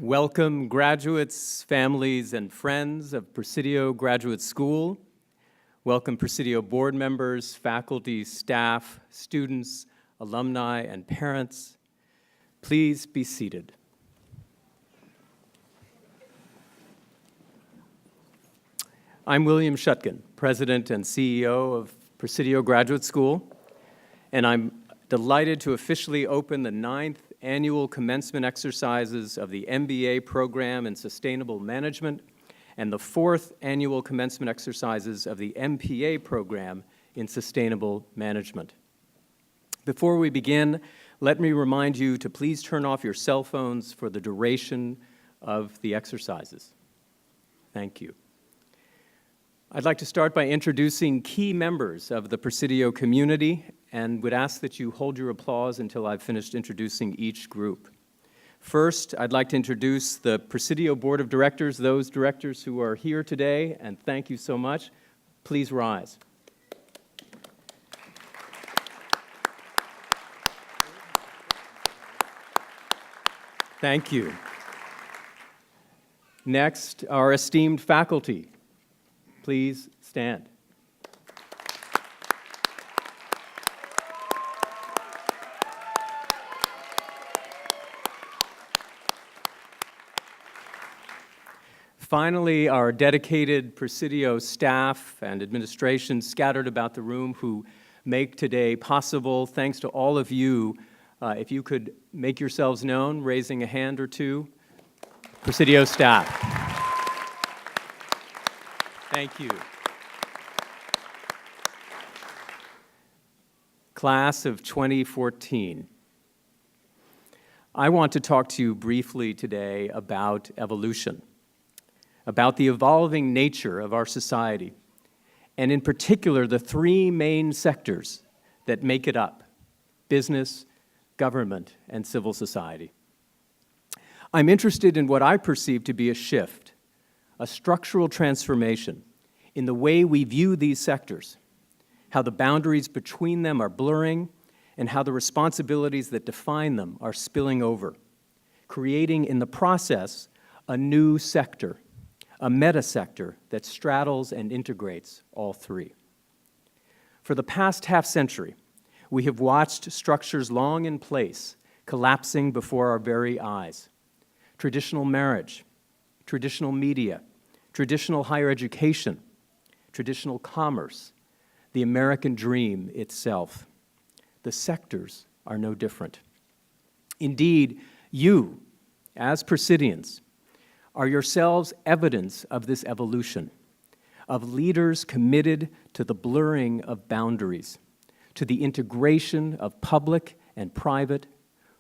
Welcome, graduates, families, and friends of Presidio Graduate School. Welcome, Presidio board members, faculty, staff, students, alumni, and parents. Please be seated. I'm William Shutkin, President and CEO of Presidio Graduate School, and I'm delighted to officially open the 9th annual commencement exercises of the MBA program in Sustainable Management and the 4th annual commencement exercises of the MPA program in Sustainable Management. Before we begin, let me remind you to please turn off your cell phones for the duration of the exercises. Thank you. I'd like to start by introducing key members of the Presidio community and would ask that you hold your applause until I've finished introducing each group. First, I'd like to introduce the Presidio Board of Directors, those directors who are here today, and thank you so much. Please rise. Thank you. Next, our esteemed faculty. Please stand. Finally, our dedicated Presidio staff and administration scattered about the room who make today possible. Thanks to all of you. If you could make yourselves known, raising a hand or two. Presidio staff. Thank you. Class of 2014. I want to talk to you briefly today about evolution, about the evolving nature of our society, and in particular, the three main sectors that make it up: business, government, and civil society. I'm interested in what I perceive to be a shift, a structural transformation in the way we view these sectors, how the boundaries between them are blurring, and how the responsibilities that define them are spilling over, creating in the process a new sector, a meta-sector that straddles and integrates all three. For the past half-century, we have watched structures long in place collapsing before our very eyes. Traditional marriage, traditional media, traditional higher education, traditional commerce, the American dream itself. The sectors are no different. Indeed, you, as Presidians, are yourselves evidence of this evolution, of leaders committed to the blurring of boundaries, to the integration of public and private,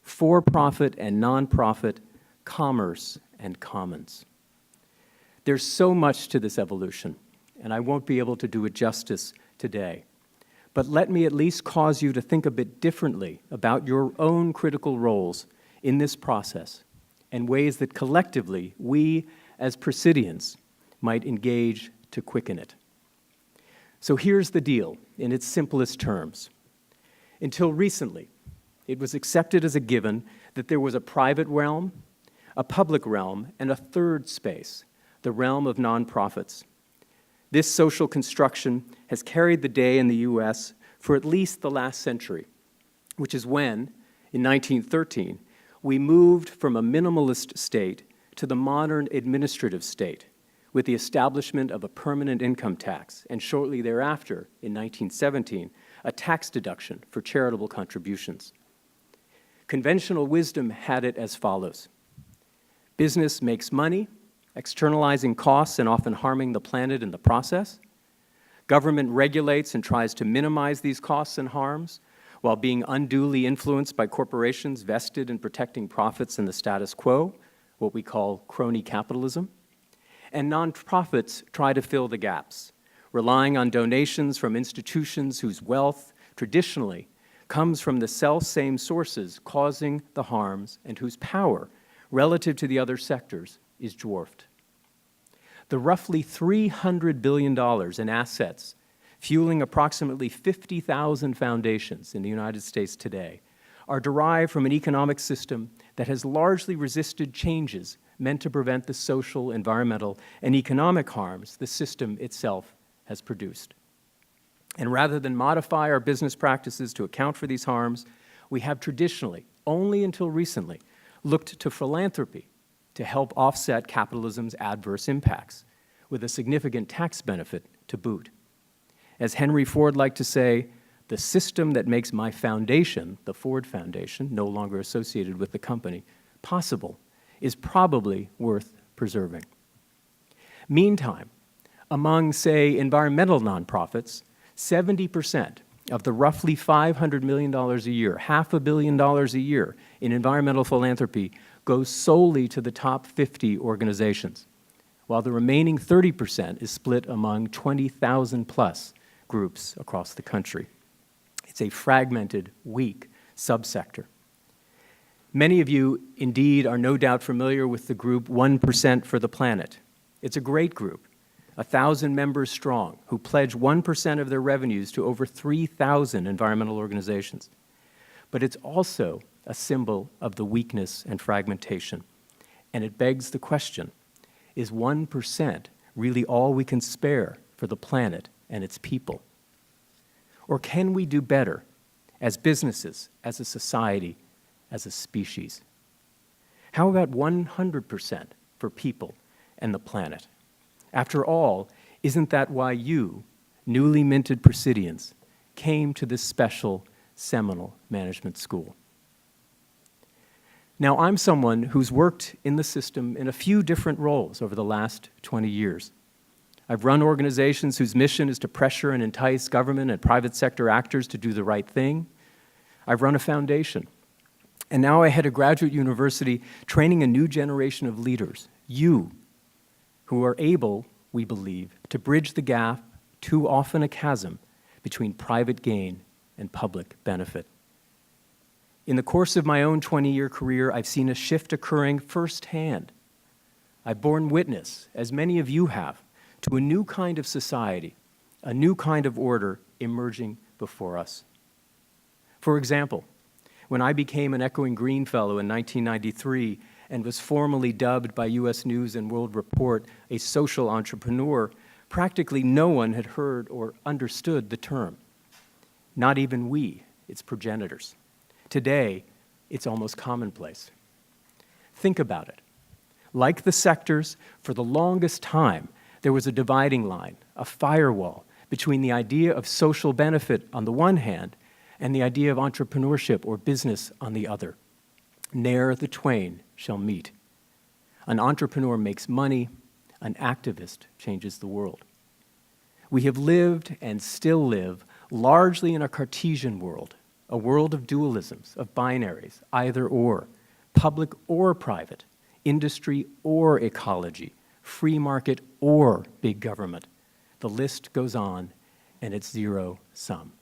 for-profit and nonprofit, commerce and commons. There's so much to this evolution, and I won't be able to do it justice today. But let me at least cause you to think a bit differently about your own critical roles in this process and ways that collectively we, as Presidians, might engage to quicken it. So here's the deal in its simplest terms. Until recently, it was accepted as a given that there was a private realm, a public realm, and a third space, the realm of nonprofits. This social construction has carried the day in the U.S. for at least the last century, which is when, in 1913, we moved from a minimalist state to the modern administrative state with the establishment of a permanent income tax, and shortly thereafter, in 1917, a tax deduction for charitable contributions. Conventional wisdom had it as follows: business makes money, externalizing costs and often harming the planet in the process. Government regulates and tries to minimize these costs and harms while being unduly influenced by corporations vested in protecting profits in the status quo, what we call crony capitalism. And nonprofits try to fill the gaps, relying on donations from institutions whose wealth traditionally comes from the self-same sources causing the harms and whose power, relative to the other sectors, is dwarfed. The roughly $300 billion in assets fueling approximately 50,000 foundations in the United States today are derived from an economic system that has largely resisted changes meant to prevent the social, environmental, and economic harms the system itself has produced. And rather than modify our business practices to account for these harms, we have traditionally, only until recently, looked to philanthropy to help offset capitalism's adverse impacts, with a significant tax benefit to boot. As Henry Ford liked to say, the system that makes my foundation, the Ford Foundation, no longer associated with the company, possible is probably worth preserving. Meantime, among, say, environmental nonprofits, 70% of the roughly $500 million a year, $500 million a year in environmental philanthropy goes solely to the top 50 organizations, while the remaining 30% is split among 20,000 plus groups across the country. It's a fragmented, weak subsector. Many of you, indeed, are no doubt familiar with the group 1% for the Planet. It's a great group, 1,000 members strong, who pledge 1% of their revenues to over 3,000 environmental organizations. But it's also a symbol of the weakness and fragmentation. And it begs the question, is 1% really all we can spare for the planet and its people? Or can we do better as businesses, as a society, as a species? How about 100% for people and the planet? After all, isn't that why you, newly minted Presidians, came to this special, seminal management school? Now, I'm someone who's worked in the system in a few different roles over the last 20 years. I've run organizations whose mission is to pressure and entice government and private sector actors to do the right thing. I've run a foundation. And now I head a graduate university training a new generation of leaders, you, who are able, we believe, to bridge the gap, too often a chasm, between private gain and public benefit. In the course of my own 20-year career, I've seen a shift occurring firsthand. I've borne witness, as many of you have, to a new kind of society, a new kind of order emerging before us. For example, when I became an Echoing Green Fellow in 1993 and was formally dubbed by U.S. News and World Report a social entrepreneur, practically no one had heard or understood the term. Not even we, its progenitors. Today, it's almost commonplace. Think about it. Like the sectors, for the longest time, there was a dividing line, a firewall, between the idea of social benefit on the one hand and the idea of entrepreneurship or business on the other. Ne'er the twain shall meet. An entrepreneur makes money, an activist changes the world. We have lived and still live largely in a Cartesian world, a world of dualisms, of binaries, either or, public or private, industry or ecology, free market or big government. The list goes on, and it's zero sum.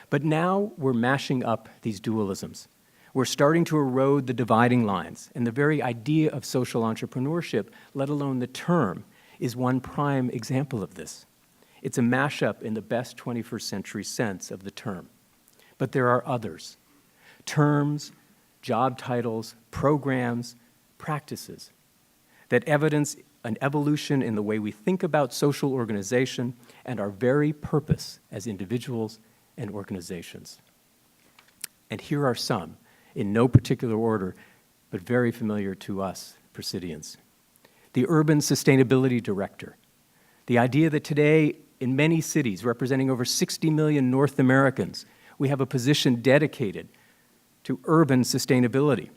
But now we're mashing up these dualisms. We're starting to erode the dividing lines, and the very idea of social entrepreneurship, let alone the term, is one prime example of this. It's a mashup in the best 21st century sense of the term. But there are others. Terms, job titles, programs, practices that evidence an evolution in the way we think about social organization and our very purpose as individuals and organizations. And here are some, in no particular order, but very familiar to us, Presidians. The Urban Sustainability Director. The idea that today, in many cities representing over 60 million North Americans, we have a position dedicated to urban sustainability.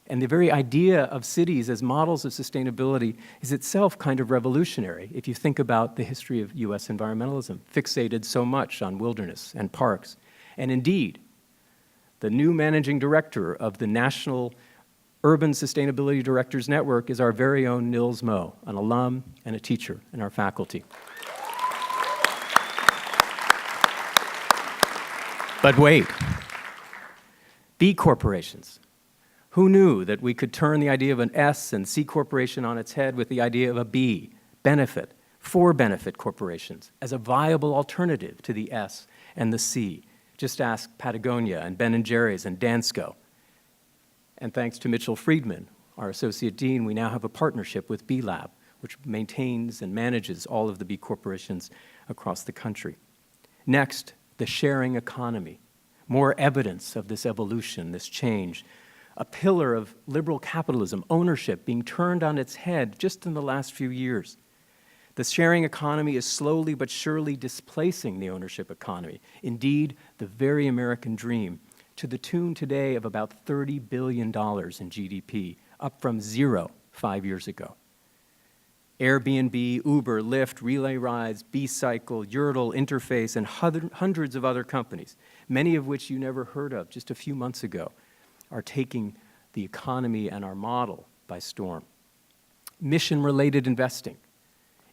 And the very idea of cities as models of sustainability is itself kind of revolutionary if you think about the history of U.S. environmentalism, fixated so much on wilderness and parks. And indeed, the new managing director of the National Urban Sustainability Directors Network is our very own Nils Moe, an alum and a teacher in our faculty. But wait, B corporations. Who knew that we could turn the idea of an S and C corporation on its head with the idea of a B, benefit, for benefit corporations, as a viable alternative to the S and the C? Just ask Patagonia and Ben & Jerry's and Dansko. And thanks to Mitchell Friedman, our associate dean, we now have a partnership with B-Lab, which maintains and manages all of the B corporations across the country. Next, the sharing economy. More evidence of this evolution, this change. A pillar of liberal capitalism, ownership, being turned on its head just in the last few years. The sharing economy is slowly but surely displacing the ownership economy. Indeed, the very American dream, to the tune today of about $30 billion in GDP, up from 0 5 years ago. Airbnb, Uber, Lyft, Relay Rides, B-Cycle, Yurtle, Interface, and hundreds of other companies, many of which you never heard of just a few months ago, are taking the economy and our model by storm. Mission-related investing.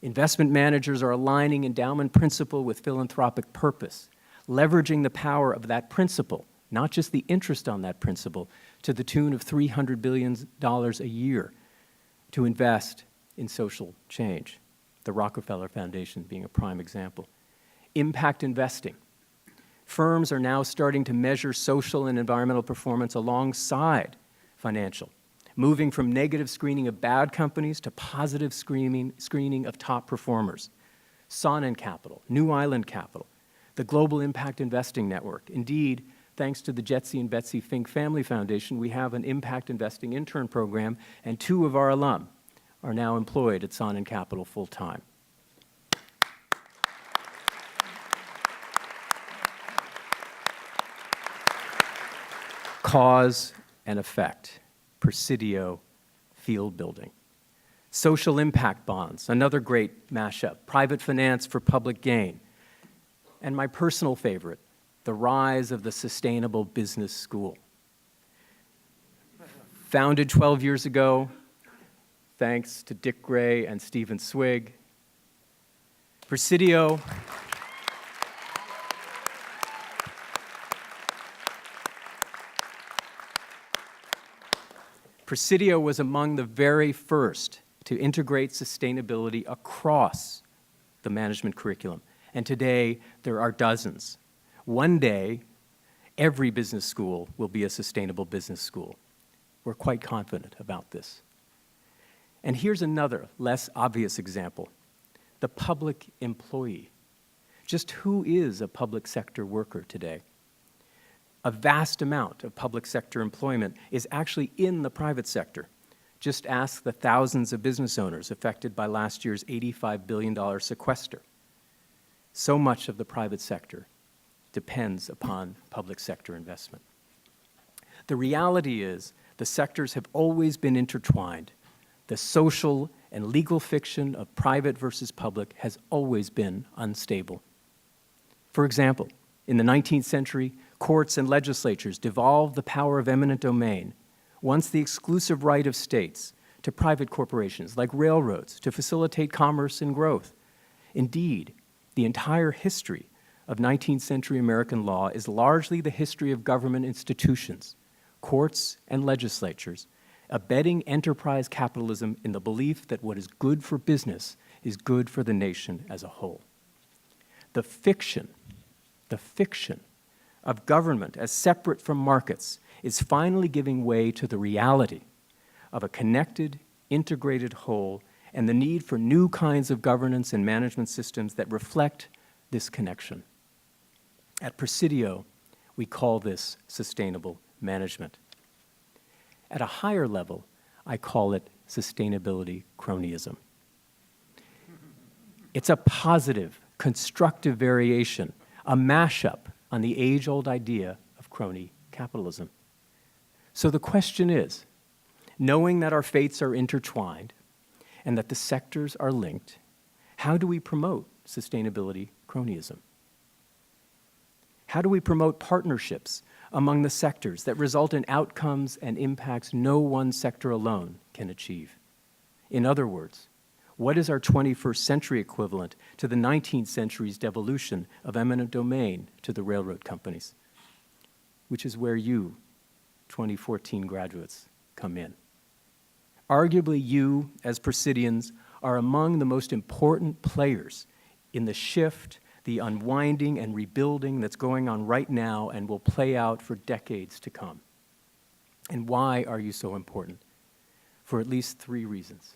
Investment managers are aligning endowment principle with philanthropic purpose, leveraging the power of that principle, not just the interest on that principle, to the tune of $300 billion a year to invest in social change, the Rockefeller Foundation being a prime example. Impact investing. Firms are now starting to measure social and environmental performance alongside financial, moving from negative screening of bad companies to positive screening of top performers. Sonnen Capital, New Island Capital, the Global Impact Investing Network. Indeed, thanks to the Jetsi and Betsy Fink Family Foundation, we have an impact investing intern program, and 2 of our alum are now employed at Sonnen Capital full-time. Cause and effect, Presidio field building. Social impact bonds, another great mashup, private finance for public gain. And my personal favorite, the rise of the Sustainable Business School. Founded 12 years ago, thanks to Dick Gray and Stephen Swig. Presidio was among the very first to integrate sustainability across the management curriculum. And today, there are dozens. One day, every business school will be a sustainable business school. We're quite confident about this. And here's another, less obvious example, the public employee. Just who is a public sector worker today? A vast amount of public sector employment is actually in the private sector. Just ask the thousands of business owners affected by last year's $85 billion sequester. So much of the private sector depends upon public sector investment. The reality is the sectors have always been intertwined. The social and legal fiction of private versus public has always been unstable. For example, in the 19th century, courts and legislatures devolved the power of eminent domain, once the exclusive right of states, to private corporations like railroads to facilitate commerce and growth. Indeed, the entire history of 19th century American law is largely the history of government institutions, courts and legislatures, abetting enterprise capitalism in the belief that what is good for business is good for the nation as a whole. The fiction of government as separate from markets is finally giving way to the reality of a connected, integrated whole and the need for new kinds of governance and management systems that reflect this connection. At Presidio, we call this sustainable management. At a higher level, I call it sustainability cronyism. It's a positive, constructive variation, a mashup on the age-old idea of crony capitalism. So the question is, knowing that our fates are intertwined and that the sectors are linked, how do we promote sustainability cronyism? How do we promote partnerships among the sectors that result in outcomes and impacts no one sector alone can achieve? In other words, what is our 21st century equivalent to the 19th century's devolution of eminent domain to the railroad companies? Which is where you, 2014 graduates, come in. Arguably, you, as Presidians, are among the most important players in the shift, the unwinding and rebuilding that's going on right now and will play out for decades to come. And why are you so important? for at least 3 reasons.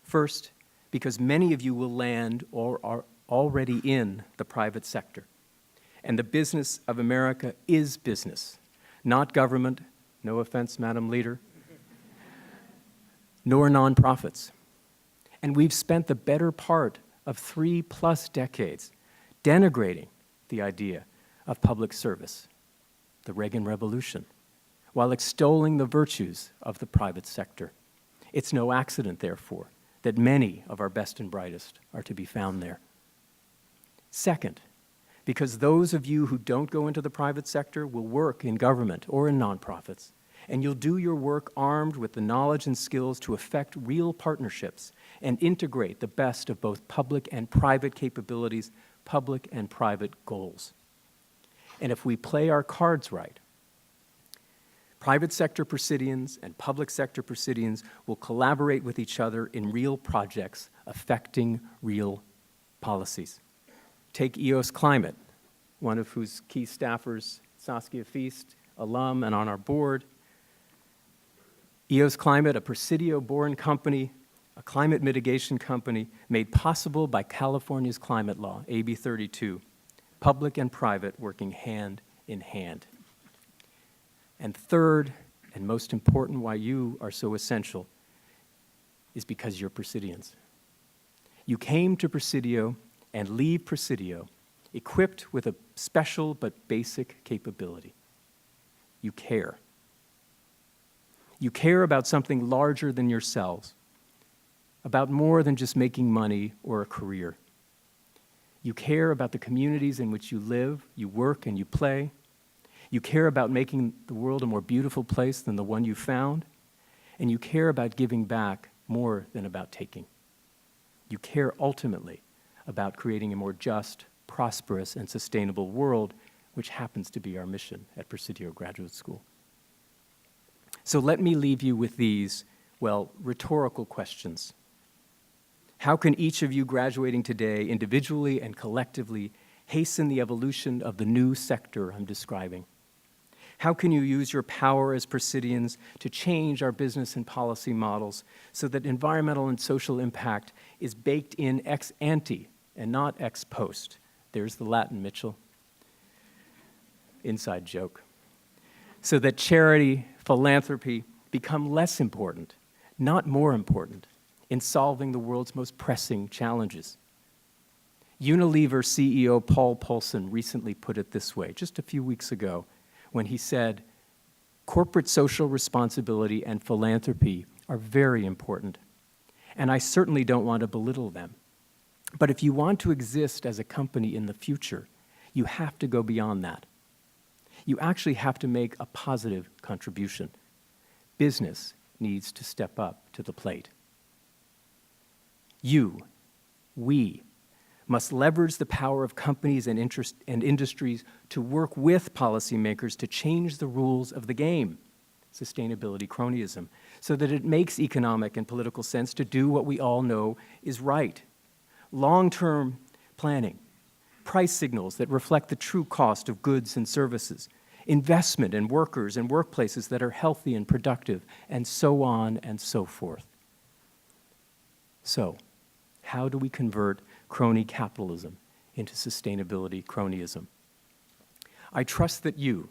First, because many of you will land or are already in the private sector. And the business of America is business, not government, no offense, Madam Leader, nor nonprofits. And we've spent the better part of 3+ decades denigrating the idea of public service, the Reagan Revolution, while extolling the virtues of the private sector. It's no accident, therefore, that many of our best and brightest are to be found there. Second, because those of you who don't go into the private sector will work in government or in nonprofits, and you'll do your work armed with the knowledge and skills to effect real partnerships and integrate the best of both public and private capabilities, public and private goals. And if we play our cards right, private sector presidians and public sector presidians will collaborate with each other in real projects affecting real policies. Take EOS Climate, one of whose key staffers, Saskia Feast, alum and on our board. EOS Climate, a Presidio-born company, a climate mitigation company made possible by California's climate law, AB 32, public and private working hand in hand. And third, and most important, why you are so essential, is because you're Presidians. You came to Presidio and leave Presidio equipped with a special but basic capability. You care. You care about something larger than yourselves, about more than just making money or a career. You care about the communities in which you live, you work, and you play. You care about making the world a more beautiful place than the one you found, and you care about giving back more than about taking. You care ultimately about creating a more just, prosperous, and sustainable world, which happens to be our mission at Presidio Graduate School. So let me leave you with these, well, rhetorical questions. How can each of you graduating today, individually and collectively, hasten the evolution of the new sector I'm describing? How can you use your power as Presidians to change our business and policy models so that environmental and social impact is baked in ex ante and not ex post? There's the Latin, Mitchell. Inside joke. So that charity, philanthropy become less important, not more important, in solving the world's most pressing challenges. Unilever CEO Paul Polson recently put it this way, just a few weeks ago, when he said, corporate social responsibility and philanthropy are very important, and I certainly don't want to belittle them. But if you want to exist as a company in the future, you have to go beyond that. You actually have to make a positive contribution. Business needs to step up to the plate. We must leverage the power of companies and industries to work with policymakers to change the rules of the game, sustainability cronyism, so that it makes economic and political sense to do what we all know is right. Long-term planning, price signals that reflect the true cost of goods and services, investment in workers and workplaces that are healthy and productive, and so on and so forth. So, how do we convert crony capitalism into sustainability cronyism? I trust that you,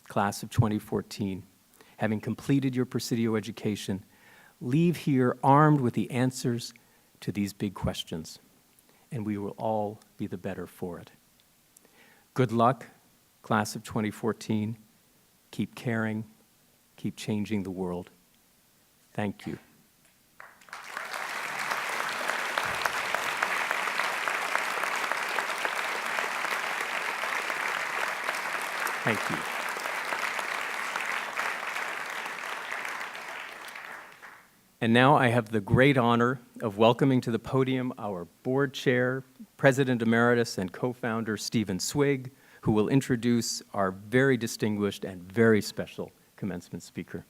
class of 2014, having completed your Presidio education, leave here armed with the answers to these big questions, and we will all be the better for it. Good luck, class of 2014. Keep caring, keep changing the world. Thank you. Thank you. And now I have the great honor of welcoming to the podium our board chair, President Emeritus, and co-founder Stephen Swig, who will introduce our very distinguished and very special commencement speaker.